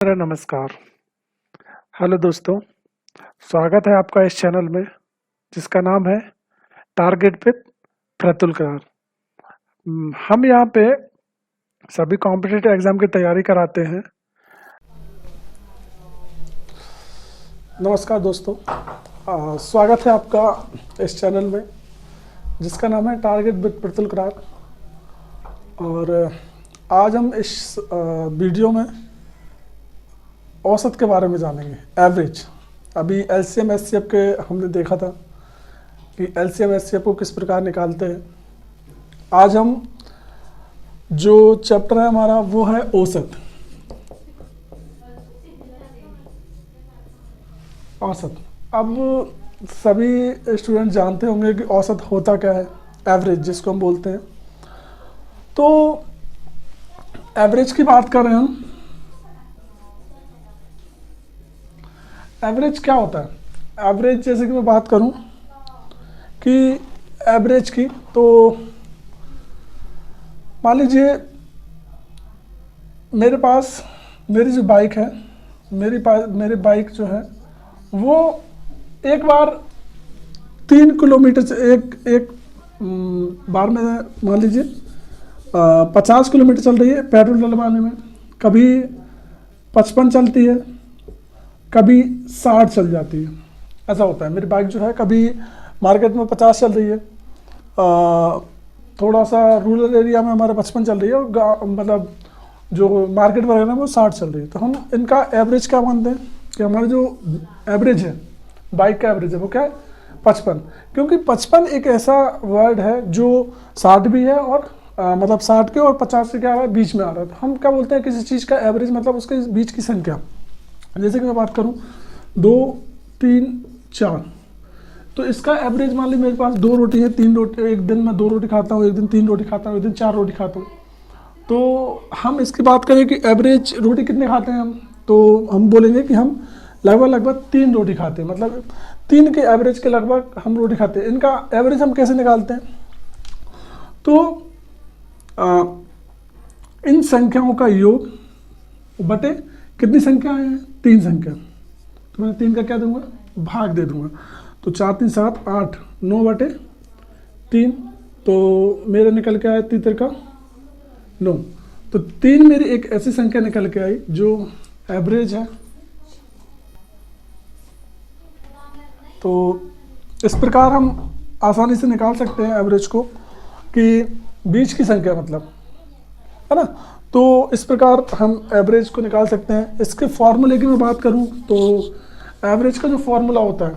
मेरा नमस्कार। हेलो दोस्तों, स्वागत है आपका इस चैनल में जिसका नाम है टारगेट विद प्रतुल करार। हम यहाँ पे सभी कॉम्पिटिटिव एग्जाम की तैयारी कराते हैं। नमस्कार दोस्तों, स्वागत है आपका इस चैनल में जिसका नाम है टारगेट विद प्रतुल करार। और आज हम इस वीडियो में औसत के बारे में जानेंगे, एवरेज। अभी एलसीएम एचसीएफ के हमने देखा था कि एलसीएम एचसीएफ को किस प्रकार निकालते हैं। आज हम जो चैप्टर है हमारा वो है औसत। औसत, अब सभी स्टूडेंट जानते होंगे कि औसत होता क्या है, एवरेज जिसको हम बोलते हैं। तो एवरेज की बात कर रहे हैं हम। एवरेज क्या होता है? एवरेज जैसे कि मैं बात करूं कि एवरेज की, तो मान लीजिए मेरे पास मेरी जो बाइक है, मेरी बाइक जो है वो एक बार 3 किलोमीटर से एक बार में मान लीजिए 50 किलोमीटर चल रही है पेट्रोल डलवाने में, कभी 55 चलती है, कभी 60 चल जाती है। ऐसा होता है। मेरी बाइक जो है कभी मार्केट में 50 चल रही है, थोड़ा सा रूरल एरिया में हमारे 55 चल रही है, और मतलब जो मार्केट वगैरह में वो 60 चल रही है। तो हम इनका एवरेज क्या मानते हैं कि हमारा जो एवरेज है, बाइक का एवरेज है वो क्या है? 55। क्योंकि 55 एक ऐसा वर्ड है जो 60 भी है और मतलब 60 के और 50 से क्या आ रहा है, बीच में आ रहा है। तो हम क्या बोलते हैं किसी चीज़ का एवरेज, मतलब उसके बीच की संख्या। जैसे कि मैं बात करूं 2, 3, 4, तो इसका एवरेज मान लीजिए मेरे पास 2 रोटी है, 3 रोटी, एक दिन मैं 2 रोटी खाता हूँ, एक दिन 3 रोटी खाता हूँ, एक दिन 4 रोटी खाता हूँ। तो हम इसकी बात करें कि एवरेज रोटी कितने खाते हैं हम, तो हम बोलेंगे कि हम लगभग 3 रोटी खाते हैं। मतलब 3 के एवरेज के लगभग हम रोटी खाते हैं। इनका एवरेज हम कैसे निकालते हैं? तो इन संख्याओं का योग बटे कितनी संख्या है? 3 संख्या। तो मैं 3 का क्या दूंगा? भाग दे दूंगा। तो 4, 3, 7, 8, 9 बटे 3। तो मेरे निकल के आया 3 का 9। तो 3 मेरी एक ऐसी संख्या निकल के आई जो एवरेज है। तो इस प्रकार हम आसानी से निकाल सकते हैं एवरेज को, कि बीच की संख्या मतलब, है ना। तो इस प्रकार हम एवरेज को निकाल सकते हैं। इसके फॉर्मूले की मैं बात करूं तो एवरेज का जो फॉर्मूला होता है,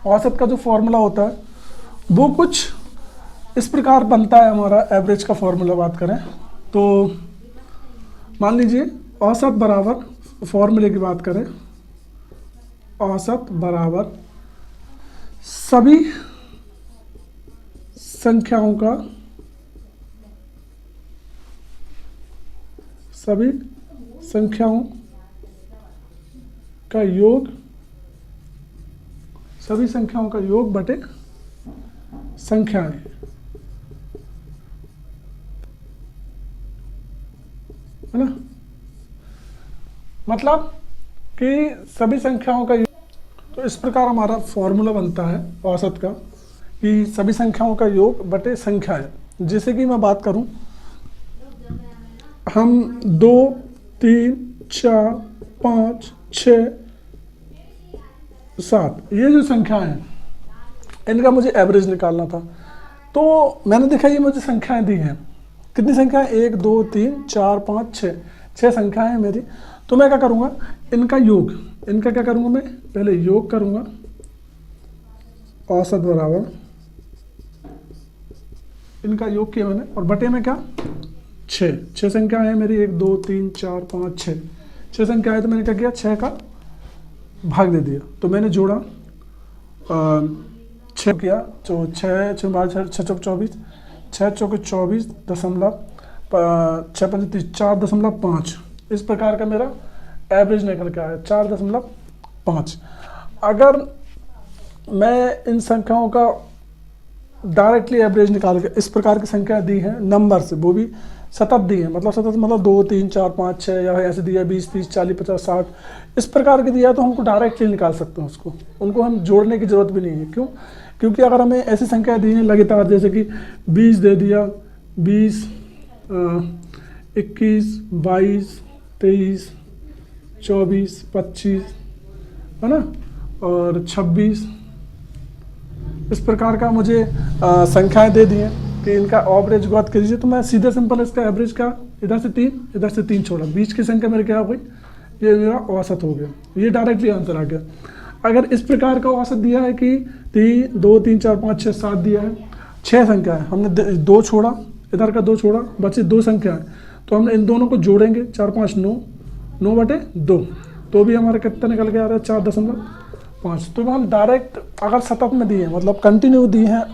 औसत का जो फॉर्मूला होता है, वो कुछ इस प्रकार बनता है। हमारा एवरेज का फॉर्मूला बात करें तो मान लीजिए औसत बराबर, फॉर्मूले की बात करें, औसत बराबर सभी संख्याओं का योग, सभी संख्याओं का योग बटे संख्याएं। है ना। मतलब कि सभी संख्याओं का योग। तो इस प्रकार हमारा फॉर्मूला बनता है औसत का, कि सभी संख्याओं का योग बटे संख्याएं। जैसे कि मैं बात करूं, हम 2, 3, 4, 5, 6, 7 ये जो संख्याएं हैं, इनका मुझे एवरेज निकालना था। तो मैंने देखा ये मुझे संख्याएं दी हैं। कितनी संख्याएं? 1, 2, 3, 4, 5, 6, 6 संख्याएं हैं मेरी। तो मैं क्या करूँगा? इनका योग, इनका क्या करूँगा? मैं पहले योग करूँगा, औसत बराबर इनका योग किया मैंने, और बटे में क्या? 6 संख्या है मेरी, 1, 2, 3, 4, 5, 6 संख्या है। तो मैंने क्या किया? 6 का भाग दे दिया। तो मैंने जोड़ा 6 किया, तो 6 चौक 24, 6 चौके 24 दशमलव 6 पंच 4.5। इस प्रकार का मेरा एवरेज निकल के आया 4.5। अगर मैं इन संख्याओं का डायरेक्टली एवरेज निकाल के, इस प्रकार की संख्या दी है नंबर से, वो भी सतत दी है, मतलब सतत मतलब 2 3 4 5 6 या ऐसे दिया 20 30 40 50 60 इस प्रकार के दिया, तो हमको डायरेक्टली निकाल सकते हैं उसको, उनको हम जोड़ने की जरूरत भी नहीं है। क्यों? क्योंकि अगर हमें ऐसी संख्या दी है लगातार, जैसे कि 20 दे दिया, 20 21 22 23 24 25 है ना, और 26 इस प्रकार का मुझे संख्याएं दे दी हैं कि इनका एवरेज ज्ञात कीजिए, तो मैं सीधे सिंपल इसका एवरेज का इधर से 3 छोड़ा, बीच की संख्या मेरे क्या हो गई, ये मेरा औसत हो गया, ये डायरेक्टली आंसर आ गया। अगर इस प्रकार का औसत दिया है कि 2 3 4 5 6 7 दिया है, 6 संख्या है, हमने 2 छोड़ा, इधर का 2 छोड़ा, बचे 2 संख्या है, तो हम इन दोनों को जोड़ेंगे, 4 5 9 9 बटे 2, तो भी हमारा कितना निकल के आ रहा है 4.5। तो हम डायरेक्ट अगर सतत में दिए हैं, मतलब कंटिन्यू दी हैं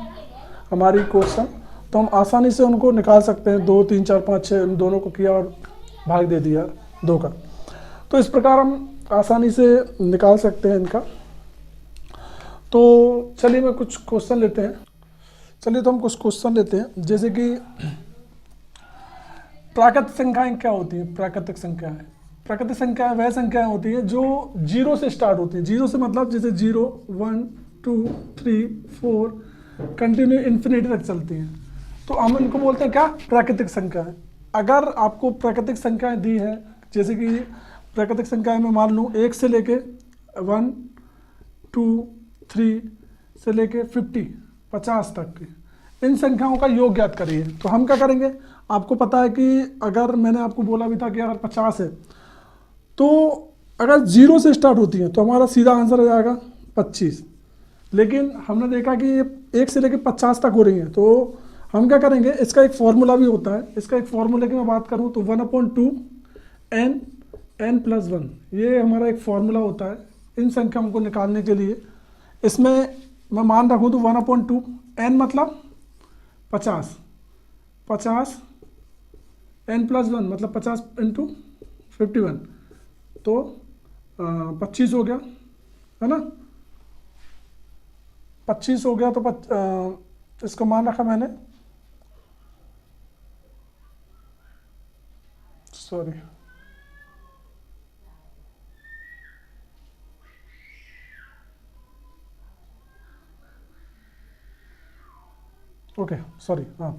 हमारी क्वेश्चन, तो हम आसानी से उनको निकाल सकते हैं। 2 3 4 5 6 इन दोनों को किया और भाग दे दिया 2 का, तो इस प्रकार हम आसानी से निकाल सकते हैं इनका। तो चलिए मैं कुछ क्वेश्चन लेते हैं, तो हम कुछ क्वेश्चन लेते हैं, जैसे कि प्राकृतिक संख्याएं क्या होती हैं। प्राकृतिक संख्याएं वह संख्याएं होती है जो 0 से स्टार्ट होती है। 0 से मतलब जैसे 0 1 2 3 4 कंटिन्यू इन्फिनिटी तक चलती हैं, तो हम इनको बोलते हैं क्या, प्राकृतिक संख्याएं। अगर आपको प्राकृतिक संख्याएं दी है, जैसे कि प्राकृतिक संख्याएं में मान लूँ 1 से लेके 1 2 3 से लेके 50 तक की इन संख्याओं का योग ज्ञात करिए, तो हम क्या करेंगे, आपको पता है कि अगर मैंने आपको बोला भी था कि अगर 50 है, तो अगर 0 से स्टार्ट होती है तो हमारा सीधा आंसर आ जाएगा 25, लेकिन हमने देखा कि ये 1 से लेकर 50 तक हो रही है, तो हम क्या करेंगे, इसका एक फॉर्मूला भी होता है। इसका एक फॉर्मूला की मैं बात करूं तो 1/2 n + 1 ये हमारा एक फॉर्मूला होता है इन संख्याओं को निकालने के लिए। इसमें मैं मान रखूं तो 1/2 n मतलब 50 n + 1 मतलब 50 × 51, तो 25 हो गया, है ना, 25 हो गया। तो इसको मान रखा मैंने, सॉरी ओके सॉरी, हाँ,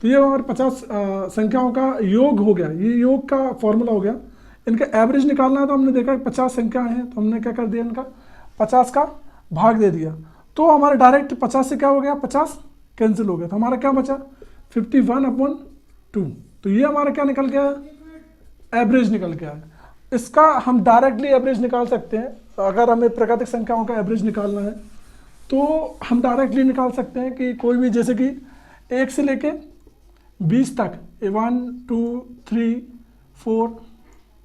तो ये हमारे 50 संख्याओं का योग हो गया, ये योग का फॉर्मूला हो गया। इनका एवरेज निकालना है, तो हमने देखा 50 संख्याएं हैं, तो हमने क्या कर दिया, इनका 50 का भाग दे दिया, तो हमारे डायरेक्ट 50 से क्या हो गया, 50 कैंसिल हो गया, तो हमारा क्या बचा 51/2। तो ये हमारा क्या निकल गया, एवरेज निकल गया है। इसका हम डायरेक्टली एवरेज निकाल सकते हैं। अगर हमें प्राकृतिक संख्याओं का एवरेज निकालना है तो हम डायरेक्टली निकाल सकते हैं कि कोई भी, जैसे कि 1 से लेके 20 तक 1 2 3 4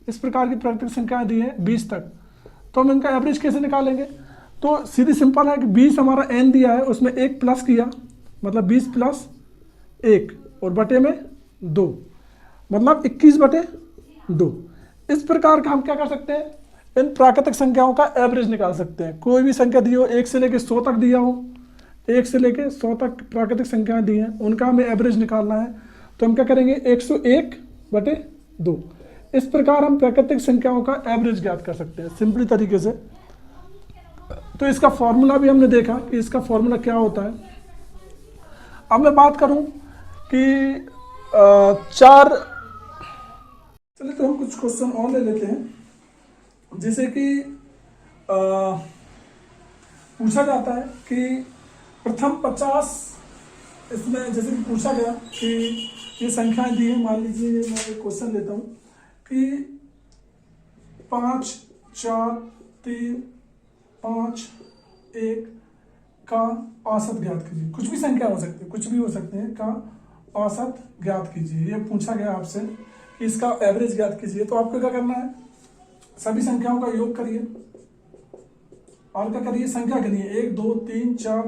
इस प्रकार की प्राकृतिक संख्याएं दी हैं 20 तक, तो हम इनका एवरेज कैसे निकालेंगे, तो सीधी सिंपल है कि 20 हमारा n दिया है, उसमें 1 प्लस किया, मतलब 20 + 1 और बटे में 2 मतलब 21/2। इस प्रकार का हम क्या कर सकते हैं, इन प्राकृतिक संख्याओं का एवरेज निकाल सकते हैं। कोई भी संख्या दी हो, 1 से लेके 100 तक दिया हो, 1 से लेके 100 तक प्राकृतिक संख्याएं दी हैं, उनका हमें एवरेज निकालना है, तो हम क्या करेंगे 101/2। इस प्रकार हम प्राकृतिक संख्याओं का एवरेज ज्ञात कर सकते हैं सिंपली तरीके से। तो इसका फॉर्मूला भी हमने देखा कि इसका फॉर्मूला क्या होता है। अब मैं बात करूं कि चलिए तो हम कुछ क्वेश्चन और ले लेते हैं, जैसे कि पूछा जाता है कि प्रथम 50, इसमें जैसे कि पूछा गया कि ये संख्याएं दी है, मान लीजिए मैं एक क्वेश्चन लेता हूं कि 5 4 3 5 1 का औसत ज्ञात कीजिए। कुछ भी संख्या हो सकती है, कुछ भी हो सकते हैं, का औसत ज्ञात कीजिए। ये पूछा गया आपसे कि इसका एवरेज ज्ञात कीजिए, तो आपको क्या करना है, सभी संख्याओं का योग करिए और क्या करिए, संख्या गिनिए, 1 2 3 4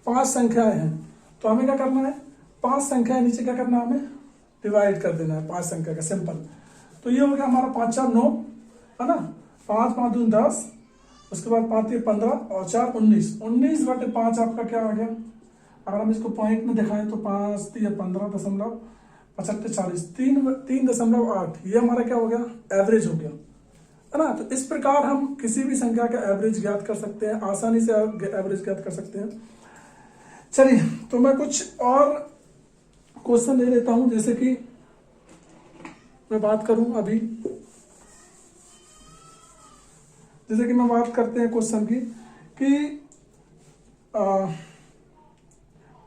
5 संख्याएं हैं, तो हमें क्या करना है, 5 संख्याएं नीचे क्या करना है, हमें डिवाइड कर देना है 5 संख्या का, सिंपल। तो ये हो गया हमारा 5 4 9, है ना, 5 5 2 10, उसके बाद 5 3 15 और 4 19, 19/5 आपका क्या आ गया। अगर हम इसको पॉइंट में दिखाएं तो 5 3 15.5 75 40 3.8, ये हमारा क्या हो गया, एवरेज हो गया, है ना। तो इस प्रकार हम किसी भी संख्या का एवरेज ज्ञात कर सकते हैं, आसानी से एवरेज ज्ञात कर सकते हैं। चलिए, तो मैं कुछ और क्वेश्चन ले लेता हूं, जैसे कि मैं बात करूं अभी, जैसे कि मैं बात करते हैं क्वेश्चन की कि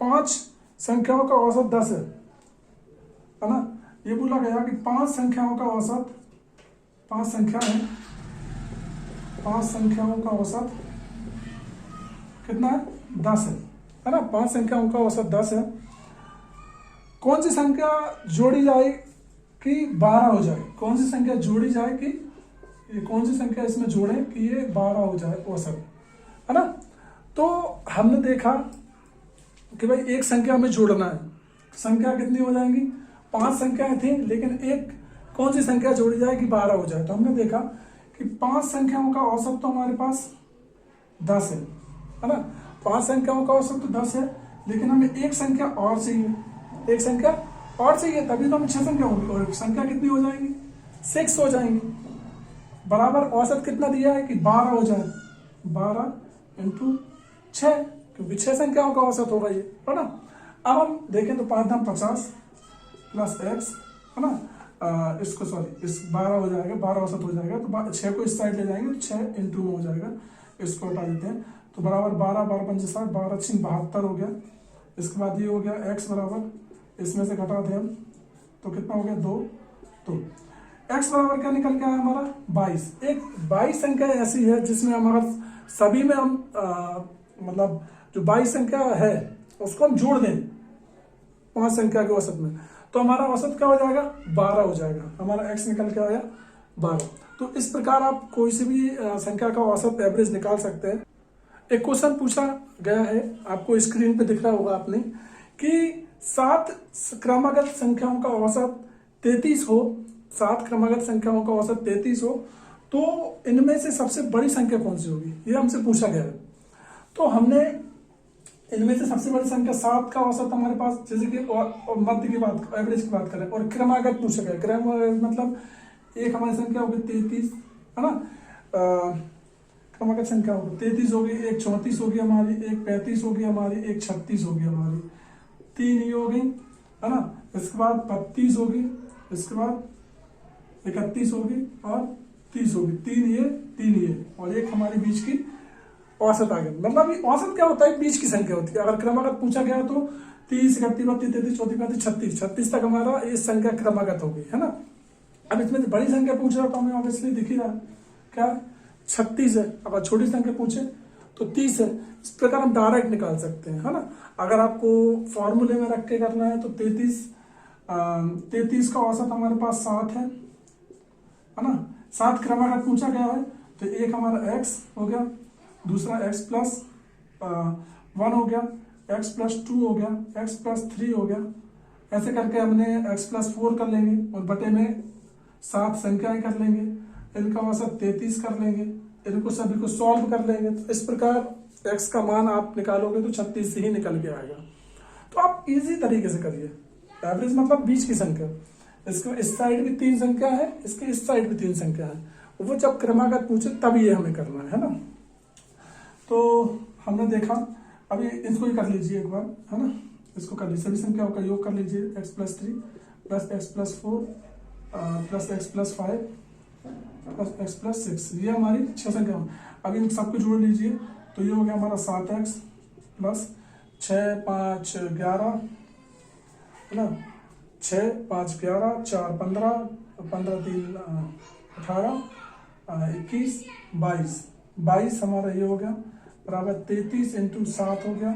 5 संख्याओं का औसत 10 है ना। ये बोला गया कि 5 संख्याओं का औसत, 5 संख्या है, 5 संख्याओं का औसत कितना है, 10 है ना। 5 संख्याओं का औसत 10 है। कौन सी संख्या जोड़ी जाए कि 12 हो जाए, कौन सी संख्या जोड़ी जाए कि ये, कौन सी संख्या इसमें जोड़े कि ये 12 हो जाए औसत, है ना। तो हमने देखा कि भाई एक संख्या में जोड़ना है, संख्या कितनी हो जाएंगी, 5 संख्याएं थी, लेकिन एक कौन सी संख्या जोड़ी जाए कि 12 हो जाए। तो हमने देखा कि 5 संख्याओं का औसत तो हमारे पास 10 है ना। 5 संख्याओं का औसत तो 10 है, लेकिन हमें एक संख्या और चाहिए, एक संख्या और चाहिए, तभी तो हमें 6 संख्या होगी, और संख्या कितनी हो जाएंगी, 6 हो जाएंगी। बराबर औसत कितना दिया है कि 12 हो जाए, 12 इंटू 6, क्योंकि 6 संख्याओं का औसत होगा ये, है ना। अब हम देखें तो 5 दाम 50 प्लस एक्स, है ना। इसको सॉरी, इस 12 हो जाएगा, 12 औसत हो जाएगा, तो 6 को इस साइड ले जाएंगे तो 6 इंटू में हो जाएगा, इसको हटा देते हैं, तो बराबर 12 12 5 60, 12 6 72 हो गया। इसके बाद ये हो गया एक्स बराबर, इसमें से घटा दें हम तो कितना हो गया 2, तो एक्स बराबर क्या निकल के आया हमारा 22। एक 22 संख्या ऐसी है जिसमें हमारा सभी में हम मतलब जो 22 संख्या है उसको हम जोड़ दें 5 संख्या के औसत में, तो हमारा औसत क्या हो जाएगा, 12 हो जाएगा, हमारा एक्स निकल के आया 12। तो इस प्रकार आप कोई सी भी संख्या का औसत एवरेज निकाल सकते हैं। एक क्वेश्चन पूछा गया है, आपको स्क्रीन पे दिख रहा होगा आपने, कि 7 क्रमागत संख्याओं का औसत 33 हो, 7 क्रमागत संख्याओं का औसत 33 हो, तो इनमें से सबसे बड़ी संख्या कौन सी होगी, ये हमसे पूछा गया है। तो हमने इनमें से सबसे बड़ी संख्या 7 का औसत हमारे पास, जैसे कि और मध्य की बात, एवरेज की बात करें, और क्रमागत पूछा गया, क्रमागत मतलब एक हमारी संख्या होगी 33, है ना। क्रमागत संख्या होगी 33 होगी, एक 34 होगी हमारी, एक 35 होगी हमारी, एक 36 होगी हमारी, 3 ये होगी, है ना। इसके बाद 32 होगी, इसके बाद 31 होगी और 30 होगी, 3 ये और एक हमारी बीच की औसत आ गया। मतलब ये औसत क्या होता है, बीच की संख्या होती है। अगर क्रमागत पूछा गया तो 30 31 32 33 34 35 36 तक हमारा ये संख्या क्रमागत होगी, है ना। अब इसमें बड़ी संख्या पूछ रहा तो हमें ऑब्वियसली दिख ही रहा क्या 36 है। अगर छोटी संख्या पूछे तो 30 है। इस प्रकार हम डायरेक्ट निकाल सकते हैं, है ना। अगर आपको फॉर्मूले में रख के करना है तो 33 का औसत हमारे पास 7 है ना। 7 क्रमागत पूछा गया है, तो एक हमारा x हो गया, दूसरा x प्लस 1 हो गया, x प्लस 2 हो गया, x प्लस 3 हो गया। ऐसे करके हमने x प्लस 4 कर लेंगे और बटे में 7 संख्याएं कर लेंगे, इनका औसत 33 कर लेंगे, इनको सभी को सॉल्व कर लेंगे। तो इस प्रकार x का मान आप निकालोगे तो 36 से ही निकल के आएगा। तो आप इजी तरीके से करिए। एवरेज मतलब बीच की संख्या, इसको इस साइड भी 3 संख्या है, इसके इस साइड भी 3 संख्या है, वो जब क्रमागत पूछे तब ये हमें करना है ना। तो हमने देखा, अभी इसको ही कर लीजिए एक बार, है ना। इसको कर लीजिए, सभी संख्याओं का योग कर लीजिए, x plus 3 plus x plus 4 plus x plus 5 plus x plus 6, ये हमारी 6 संख्या। अभी इन सबको जोड़ लीजिए तो ये हो गया हमारा 7x प्लस 6 5 11, है ना। 6 5 11 4 15 15 3 18 21 22 हमारा ये हो गया बराबर 33 इंटू 7 हो गया,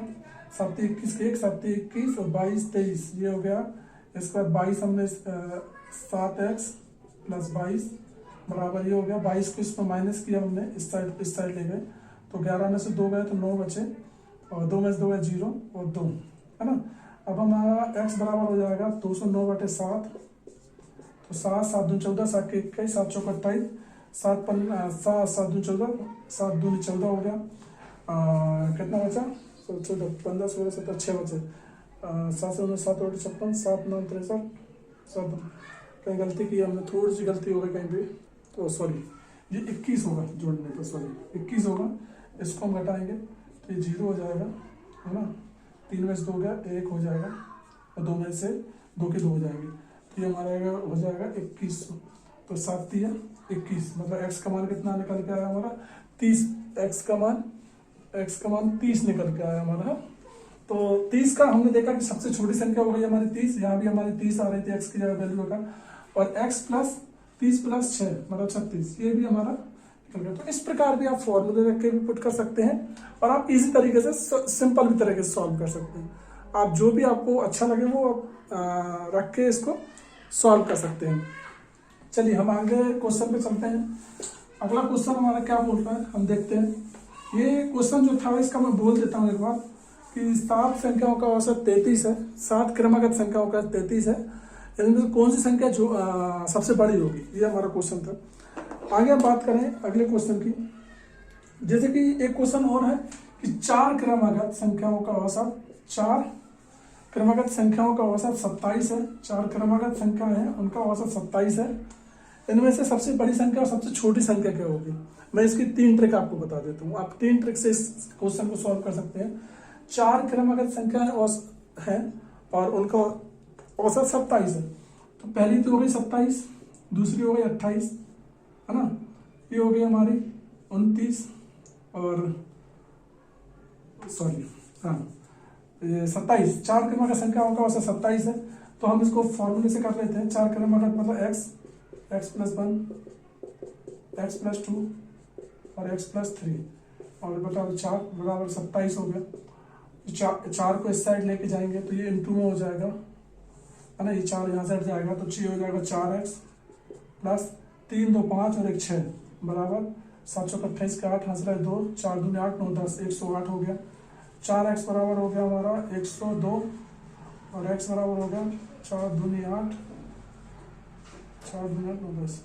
7 21 के 1 7 21 और 22 23 ये हो गया। इसके बाद 22 हमने 7x प्लस 22 बराबर ये हो गया, 22 को इसमें माइनस किया हमने, इस साइड ले गए तो 11 में से 2 गए तो 9 बचे और 2 में से 2 गए 0 और 2, है ना। अब हमारा x बराबर हो जाएगा 209/7, तो 7 7 दूनी 14 7 के 21 7 चौक 28 7 7 दूनी 14 7 दूनी 14 हो गया। कितना बचा 14 15 16 17 6 बचे, 7 7 7 56 7 9 63 सब कहीं गलती की हमने, थोड़ी सी गलती हो गई कहीं पे। ओ सॉरी, ये 21 होगा जोड़ने पर, सॉरी 21 होगा। इसको हम घटाएंगे तो ये 0 हो जाएगा, है ना। 3 में से 2 गया, 1 हो जाएगा, और 2 में से 2 के 2 हो जाएंगे, तो ये हमारा हो जाएगा 21। तो 7 दिया 21, मतलब x का मान कितना निकल के आया हमारा 30। x का मान 30 निकल के आया हमारा। तो 30 का हमने देखा कि सबसे छोटी संख्या हो गई हमारी 30, यहाँ भी हमारी 30 आ रही थी x की जगह वैल्यू का, और x प्लस 30 प्लस 6 मतलब 36, ये भी हमारा निकल गया। तो इस प्रकार भी आप फॉर्मूले रख के भी पुट कर सकते हैं, और आप इजी तरीके से सिंपल भी तरीके से सॉल्व कर सकते हैं। आप जो भी आपको अच्छा लगे वो आप रख के इसको सॉल्व कर सकते हैं। चलिए हम आगे क्वेश्चन पे चलते हैं। अगला क्वेश्चन हमारा क्या बोल रहा है हम देखते हैं। ये क्वेश्चन जो था इसका मैं बोल देता हूँ एक बार, कि 7 संख्याओं का औसत 33 है, 7 क्रमागत संख्याओं का 33 है, इनमें कौन सी संख्या जो सबसे बड़ी होगी, ये हमारा क्वेश्चन था। आगे हम बात करें अगले क्वेश्चन की। जैसे कि एक क्वेश्चन और है कि 4 क्रमागत संख्याओं का औसत, 4 क्रमागत संख्याओं का औसत 27 है। 4 क्रमागत संख्या है, उनका औसत 27 है। इनमें से सबसे बड़ी संख्या और सबसे छोटी संख्या क्या होगी। मैं इसकी 3 ट्रिक आपको बता देता हूँ, आप 3 ट्रिक से इस क्वेश्चन को सॉल्व कर सकते हैं। 4 क्रमागत संख्या है और उनका औसत 27 है, तो पहली तो हो गई 27, दूसरी हो गई 28, है ना, ये हो गई हमारी 29, और सॉरी हाँ ये 27। 4 क्रमागत संख्याओं का औसत 27 है, तो हम इसको फॉर्मूले से कर लेते हैं। 4 क्रमागत मतलब x प्लस 1, x प्लस 2 और x प्लस 3, और बराबर 4 बराबर 27 हो गया। 4 को इस साइड लेके जाएंगे तो ये इंटू में हो जाएगा, है ना, ये 4 यहाँ से हट जाएगा, तो 6 हो जाएगा 4x प्लस 3 2 5 और 1 6 बराबर 7 चौक 28 का 8 हंस रहा है 2, 4 दूनी 8 9 10 108 हो गया। 4x बराबर हो गया हमारा 102, और x बराबर हो गया 4 दूनी 8 4 दूनी 8 9 10।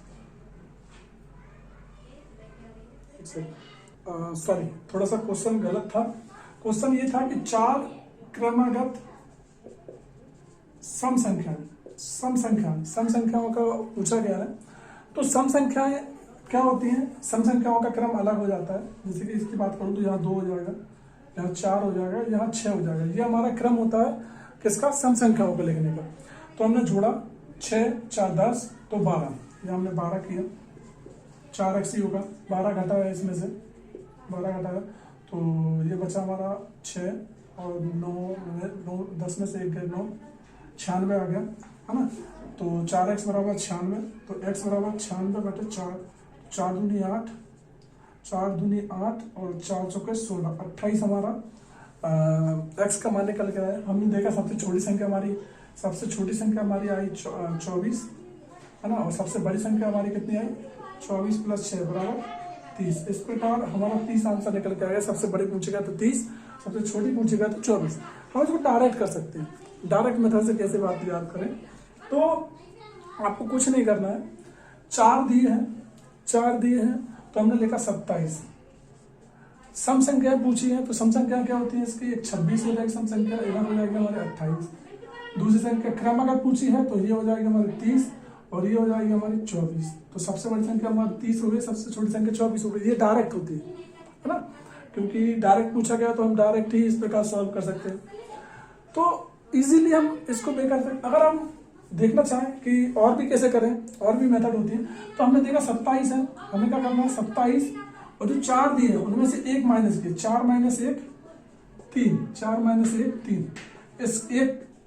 सॉरी थोड़ा सा क्वेश्चन गलत था। क्वेश्चन ये था कि 4 क्रमागत सम संख्याओं का पूछा गया है। तो सम संख्याएं क्या होती हैं, सम संख्याओं का क्रम अलग हो जाता है। जैसे कि इसकी बात करूं तो यहाँ 2 हो जाएगा, यहाँ 4 हो जाएगा, यहाँ 6 हो जाएगा। ये हमारा क्रम होता है किसका, सम संख्याओं को लिखने का। तो हमने जोड़ा 6 4 10 तो 12, यहाँ हमने 12 किया, 4x ही होगा, 12 घटा है इसमें से, 12 घटा है तो ये बचा हमारा 6 और 9 10 में से 1 गए 9, 96 आ गया, है ना। तो 4x बराबर 96, तो x बराबर 96 बटे 4, 4 दूनी 8, 4 दूनी 8 और 4 चौके 16, 28 हमारा x का मान निकल के आया। हमने देखा सबसे छोटी संख्या हमारी आई 24, है ना, और सबसे बड़ी संख्या हमारी कितनी आई 24 प्लस 6 बराबर 30। इस प्रकार हमारा 30 आंसर निकल के आएगा। सबसे बड़ी पूछेगा तो 30, सबसे छोटी पूछेगा तो 24। हम इसको डायरेक्ट कर सकते हैं। डायरेक्ट मेथड से कैसे बात याद करें, तो आपको कुछ नहीं करना है। 4 दिए हैं तो हमने लिखा 27। सम संख्या पूछी है तो सम संख्या क्या होती है इसकी, 26 हो जाएगी सम संख्या, इधर हो जाएगी हमारे 28। दूसरी संख्या क्रमागत पूछी है तो ये हो जाएगी हमारी 30 और ये हो जाएगी हमारी 24। तो सबसे बड़ी संख्या हमारी 30 हो गई, सबसे छोटी संख्या 24 हो गई। ये डायरेक्ट होती है ना, क्योंकि डायरेक्ट पूछा गया तो हम डायरेक्ट ही इस प्रकार सॉल्व कर सकते हैं। तो इजीली हम इसको बेकर सकते। अगर हम देखना चाहें कि और भी कैसे करें, और भी मेथड होती है, तो हमने देखा 27 है, हमें क्या करना है 27 और जो 4 दिए हैं उनमें से 1 माइनस किए, 4 माइनस 1 3, 4 माइनस 1 3।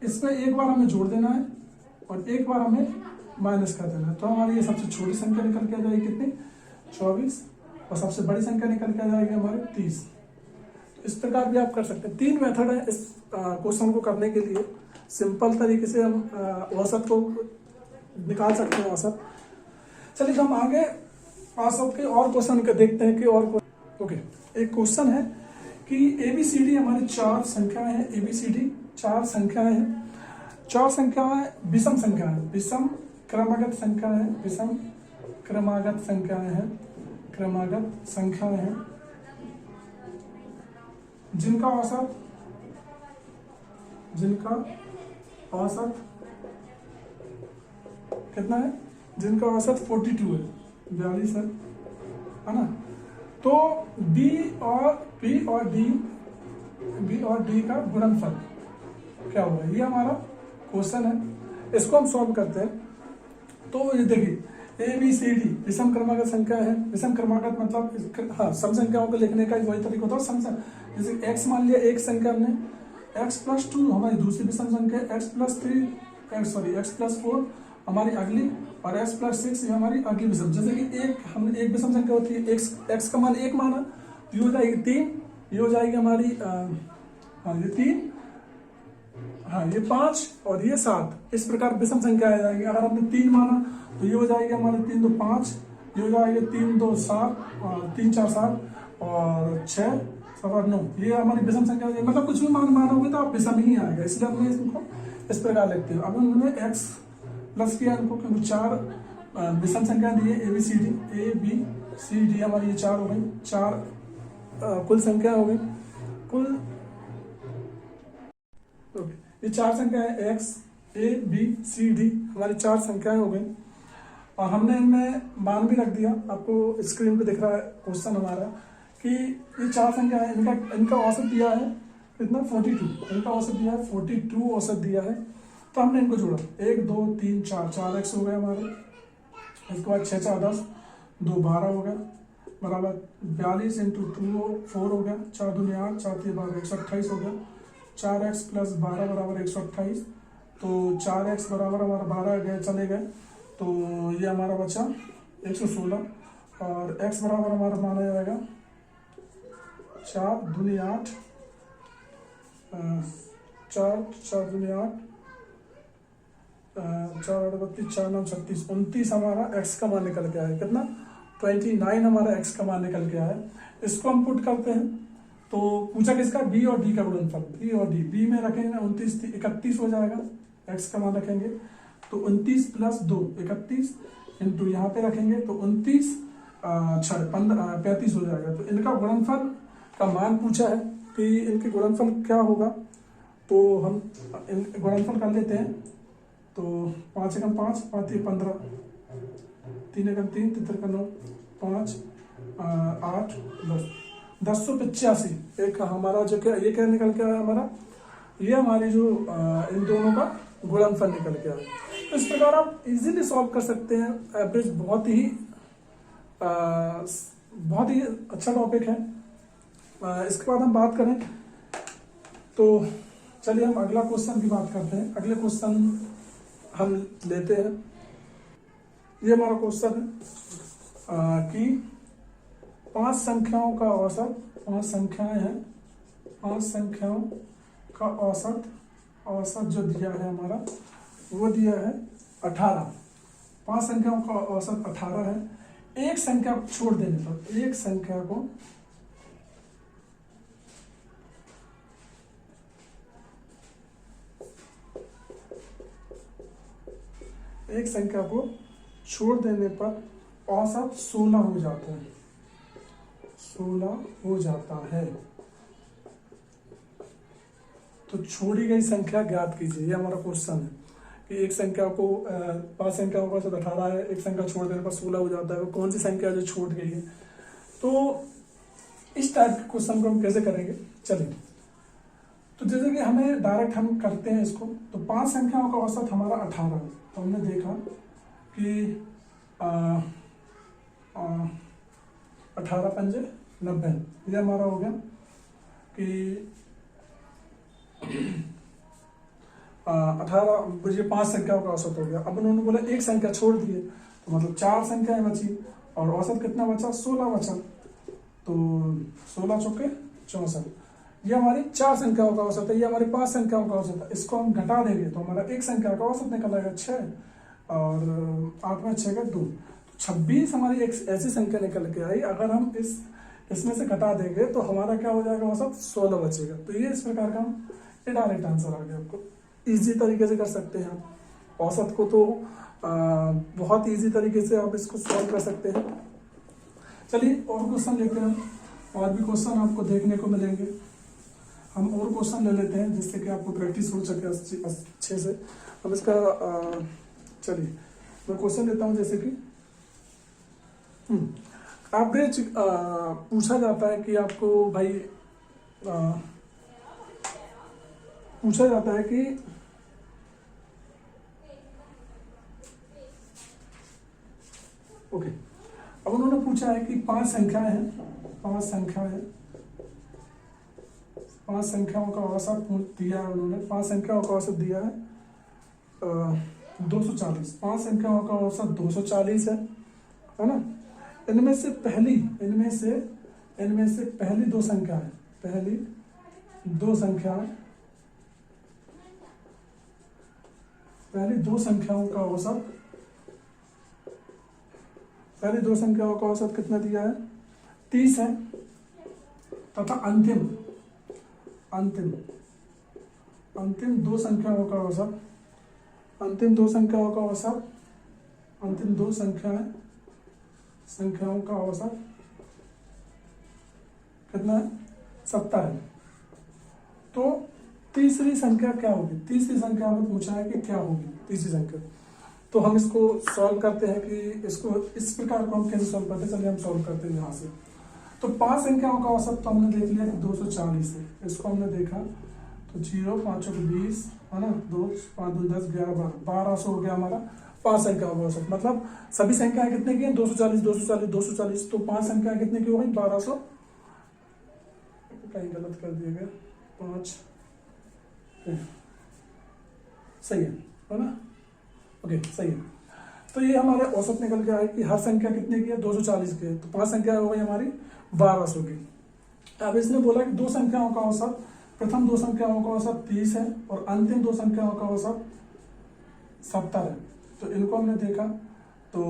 इसमें एक बार हमें जोड़ देना है और एक बार हमें माइनस कर देना है। तो हमारी ये सबसे छोटी संख्या निकल के आ जाएगी कितनी 24, और सबसे बड़ी संख्या निकल के आ जाएगी हमारी 30। तो इस प्रकार भी आप कर सकते हैं। 3 मेथड है इस क्वेश्चन को करने के लिए। सिंपल तरीके से हम औसत को निकाल सकते हैं औसत। चलिए हम आगे औसत के और क्वेश्चन को देखते हैं कि और ओके। एक क्वेश्चन है कि ABCD हमारी 4 संख्याएं हैं, ABCD 4 संख्याएं हैं, 4 संख्याएं विषम संख्याएं हैं, विषम क्रमागत संख्याएं हैं, विषम क्रमागत संख्याएं हैं, क्रमागत संख्याएं हैं, जिनका औसत कितना है, जिनका औसत 42 है, 42 है ना। तो बी और डी का गुणनफल क्या होगा, ये हमारा क्वेश्चन है। इसको हम सॉल्व करते हैं। तो ये देखिए ए बी सी डी विषम क्रमागत संख्या है। विषम क्रमागत मतलब हाँ, सम संख्याओं को लिखने का वही तरीका होता है। सम जैसे x मान लिया, एक संख्या हमने, x+2 हमारी दूसरी विषम संख्या, x+4 हमारी अगली, और x+6 ये हमारी अगली विषम। जैसे कि हमने एक विषम संख्या होती है, x का मान 1 माना, तो ये हो जाएगी 3, ये हो जाएगी हमारी ये 3, हाँ ये 5 और ये 7। इस प्रकार विषम संख्या आ जाएगी। अगर हमने 3 माना तो ये हो जाएगी हमारे 3 2 5, ये हो जाएगी 3 2 7 और 3 4 7 और 6 7 8 9, ये हमारी विषम संख्या हो जाएगी। मतलब कुछ भी मान माना होगा तो आप विषम ही आएगा, इसलिए हमने इसको इस प्रकार लिखते हैं। अब हमने x प्लस किया इनको, क्योंकि 4 विषम संख्या दी है, ए बी सी डी हमारी ये 4 हो गई, 4 कुल संख्या हो गई, कुल ओके। ये 4 संख्या है, x A B C D हमारी 4 संख्याएं हो गई, और हमने इनमें मान भी रख दिया। आपको स्क्रीन पे दिख रहा है क्वेश्चन हमारा कि ये 4 संख्या है, इनका औसत दिया है कितना, 42। इनका औसत दिया है 42 औसत दिया है। तो हमने इनको जोड़ा, 1 2 3 4x हो गए हमारे। इसके बाद 6 4 10, 2 12 हो गया, बराबर 42 इंटू 2 4 हो गया, 4 2 8, 4 3 12 128 हो गया। 4x प्लस 12 बराबर 128, तो 4x बराबर हमारा 12 गए चले गए, तो ये हमारा बचा 116, और x बराबर हमारा माना जाएगा 4 दूनी 8, 4 4 दूनी 8, 4 8 32, 4 9 36, 29 हमारा x का मान निकल के आया। कितना, 29 हमारा x का मान निकल के आया। इसको हम पुट करते हैं, तो पूछा किसका, बी और डी का गुणनफल। बी और डी, बी में रखेंगे 29 31 हो जाएगा, x का मान रखेंगे तो 29 प्लस 2 31 इंटू यहाँ पे रखेंगे तो 29 35 हो जाएगा। तो इनका गुणनफल का मान पूछा है कि इनके गुणनफल क्या होगा, तो हम गुणनफल कर लेते हैं। तो 5 एकम 5, 5 3 15, 3 एकम 3, 3 9, 5 8 10, 1085 एक हमारा जो क्या, ये क्या निकल के आया हमारा, ये हमारी जो इन दोनों का गुणनफल निकल के आया। तो इस प्रकार आप इजीली सॉल्व कर सकते हैं। एवरेज बहुत ही अच्छा टॉपिक है। इसके बाद हम बात करें तो चलिए हम अगला क्वेश्चन की बात करते हैं। अगले क्वेश्चन हम लेते हैं। ये हमारा क्वेश्चन है कि 5 संख्याओं का औसत, 5 संख्याएं हैं, 5 संख्याओं का औसत जो दिया है हमारा, वो दिया है 18। 5 संख्याओं का औसत 18 है। एक संख्या को छोड़ देने पर, एक संख्या को छोड़ देने पर औसत 16 हो जाता है, 16 हो जाता है। तो छोड़ी गई संख्या ज्ञात कीजिए, ये हमारा क्वेश्चन है कि एक संख्या को 5 संख्याओं का औसत 18 है, एक संख्या छोड़ देने पर 16 हो जाता है, वो कौन सी संख्या जो छूट गई है। तो इस टाइप के क्वेश्चन को हम कैसे करेंगे, चलिए। तो जैसे कि हमें डायरेक्ट हम करते हैं इसको, तो 5 संख्याओं का औसत हमारा 18 है। तो हमने देखा कि 18 पंजे 90, ये हमारा हो गया कि 18 मुझे 5 संख्याओं का औसत हो गया। अब उन्होंने बोला एक संख्या छोड़ दिए, तो मतलब 4 संख्याएं बची और औसत कितना बचा, 16 बचा। तो 16 चौके 64, ये हमारी 4 संख्याओं का औसत है, ये हमारी 5 संख्याओं का औसत है। इसको हम घटा देंगे तो हमारा एक संख्या का औसत निकल आएगा 6 और 8 में 6 का 2, तो 26 हमारी एक ऐसी संख्या निकल के आई। अगर हम इसमें से घटा देंगे तो हमारा क्या हो जाएगा, औसत 16 बचेगा। तो ये इस प्रकार का हम, ये डायरेक्ट आंसर आ गया। आपको इजी तरीके से कर सकते हैं आप औसत को, तो बहुत इजी तरीके से आप इसको सॉल्व कर सकते हैं। चलिए और क्वेश्चन लेते हैं, और भी क्वेश्चन आपको देखने को मिलेंगे। हम और क्वेश्चन ले लेते हैं जिससे कि आपको प्रैक्टिस हो सके अच्छे से। हम इसका चलिए मैं क्वेश्चन देता हूं, जैसे कि एवरेज पूछा जाता है कि आपको भाई पूछा जाता है कि ओके, अब उन्होंने पूछा है कि 5 संख्याएं हैं, 5 संख्याओं का औसत दिया है उन्होंने, 5 संख्याओं का औसत दिया है 240। 5 संख्याओं का औसत 240 है ना। इनमें से पहली दो संख्याएं, पहली दो संख्याओं का औसत कितना दिया है? 30 है। तथा अंतिम दो संख्याओं का औसत, अंतिम दो संख्याओं का औसत कितना है? 70 है। तो तीसरी संख्या क्या होगी? तीसरी संख्या में पूछा है कि क्या होगी तीसरी संख्या। तो हम इसको सॉल्व करते हैं कि इसको इस प्रकार को हम कैसे सॉल्व करते हैं। चलिए हम सॉल्व करते हैं यहाँ से। तो 5 संख्याओं का औसत तो हमने देख लिया कि 240 है, इसको हमने देखा तो 0 5 20 है ना, 2 5 2 10 11 1200 हो गया हमारा 5 संख्याओं का औसत। मतलब सभी संख्याएं कितने की हैं? 240। तो 5 संख्याएं कितने की हो गई? 1200। कहीं गलत कर दिया गया, 5 सही है ना। ओके सही है। तो ये हमारे औसत निकल के आए कि हर संख्या कितने की है? 240 की है। तो 5 संख्या हो गई हमारी 1200 की। अब इसने बोला कि दो संख्याओं का औसत, प्रथम दो संख्याओं का औसत 30 है और अंतिम दो संख्याओं का औसत 70 है। तो इनको हमने देखा तो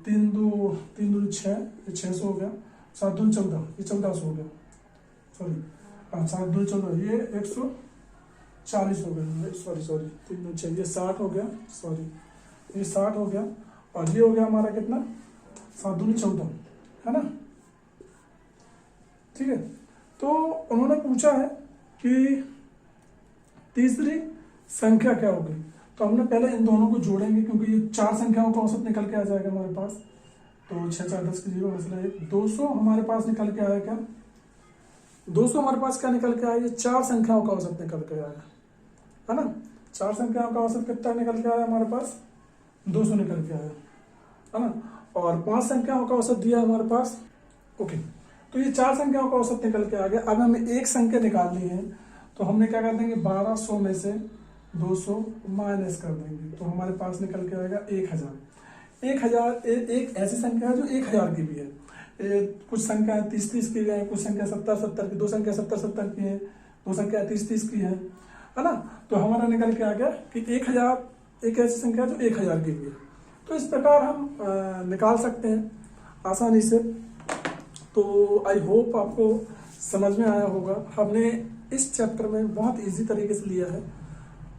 3 2 6, ये 600 हो गया, 7 2 14, ये 1400 हो गया, सॉरी 7 2 14, ये 140 हो गया, सॉरी 3 2 6, ये 60 हो गया, सॉरी ये 60 हो गया। और ये हो गया हमारा कितना? 7 2 14 है ना। ठीक है। तो उन्होंने पूछा है कि तीसरी संख्या क्या होगी। तो हमने पहले इन दोनों को जोड़ेंगे क्योंकि ये 4 संख्याओं का औसत निकल के आ जाएगा हमारे पास। तो 6 4 10 की 0 मसला है 200 हमारे पास निकल के आया। क्या 200 हमारे पास क्या निकल के आया? ये 4 संख्याओं का औसत निकल के आया है ना। 4 संख्याओं का औसत कितना निकल के आया हमारे पास? 200 निकल के आया है ना। और 5 संख्याओं का औसत दिया हमारे पास। ओके, तो ये 4 संख्याओं का औसत निकल के आ गया। अब हमें एक संख्या निकालनी है तो हमने क्या कर देंगे? 1200 में से 200 माइनस कर देंगे तो हमारे पास निकल के आएगा 1000। 1000 एक ऐसी संख्या है जो 1000 की भी है। कुछ संख्या 30 की है, कुछ संख्या 70 की, 2 संख्या 70 की है, 2 संख्या 30 की है ना। तो हमारा निकल के आ गया कि 1000 एक ऐसी संख्या जो 1000 की भी है। तो इस प्रकार हम निकाल सकते हैं आसानी से। तो आई होप आपको समझ में आया होगा। हमने इस चैप्टर में बहुत इजी तरीके से लिया है,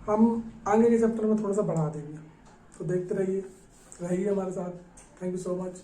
हम आगे के चैप्टर में थोड़ा सा बढ़ा देंगे। तो देखते रहिए हमारे साथ। Thank you so much.